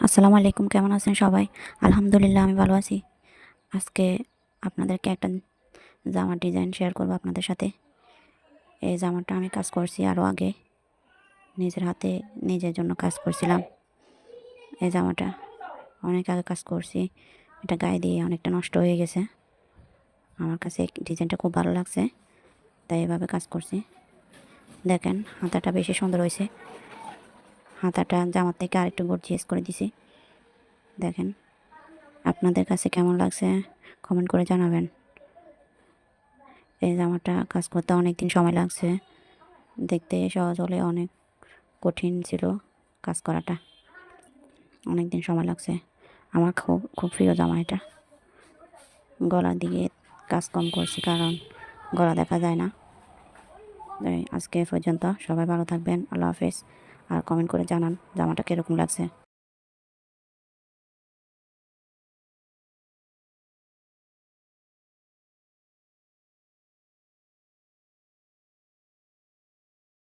আসসালামু আলাইকুম, কেমন আছেন সবাই? আলহামদুলিল্লাহ আমি ভালো আছি। আজকে আপনাদেরকে একটা জামার ডিজাইন শেয়ার করব আপনাদের সাথে। এই জামাটা আমি কাজ করছি আরও আগে। নিজের হাতে নিজের জন্য কাজ করছিলাম। এই জামাটা অনেক আগে কাজ করছি। এটা গায়ে দিয়ে অনেকটা নষ্ট হয়ে গেছে। আমার কাছে এই ডিজাইনটা খুব ভালো লাগছে, তাই এভাবে কাজ করছি। দেখেন হাতাটা বেশি সুন্দর হয়েছে। হাতাটা জামার থেকে আরেকটু গর্জিয়াস করে দিছি। দেখেন আপনাদের কাছে কেমন লাগছে কমেন্ট করে জানাবেন। এই জামাটা কাজ করতে অনেক দিন সময় লাগছে। দেখতে সহজ হলে অনেক কঠিন ছিল কাজ করাটা। অনেক দিন সময় লাগছে। আমার খুব খুব প্রিয় জামা এটা। গলার দিকে কাজ কম করছি কারণ গলা দেখা যায় না। তাই আজকে এ পর্যন্ত। সবাই ভালো থাকবেন। আল্লাহ হাফেজ। আর কমেন্ট করে জানান জামাটা কীরকম লাগছে।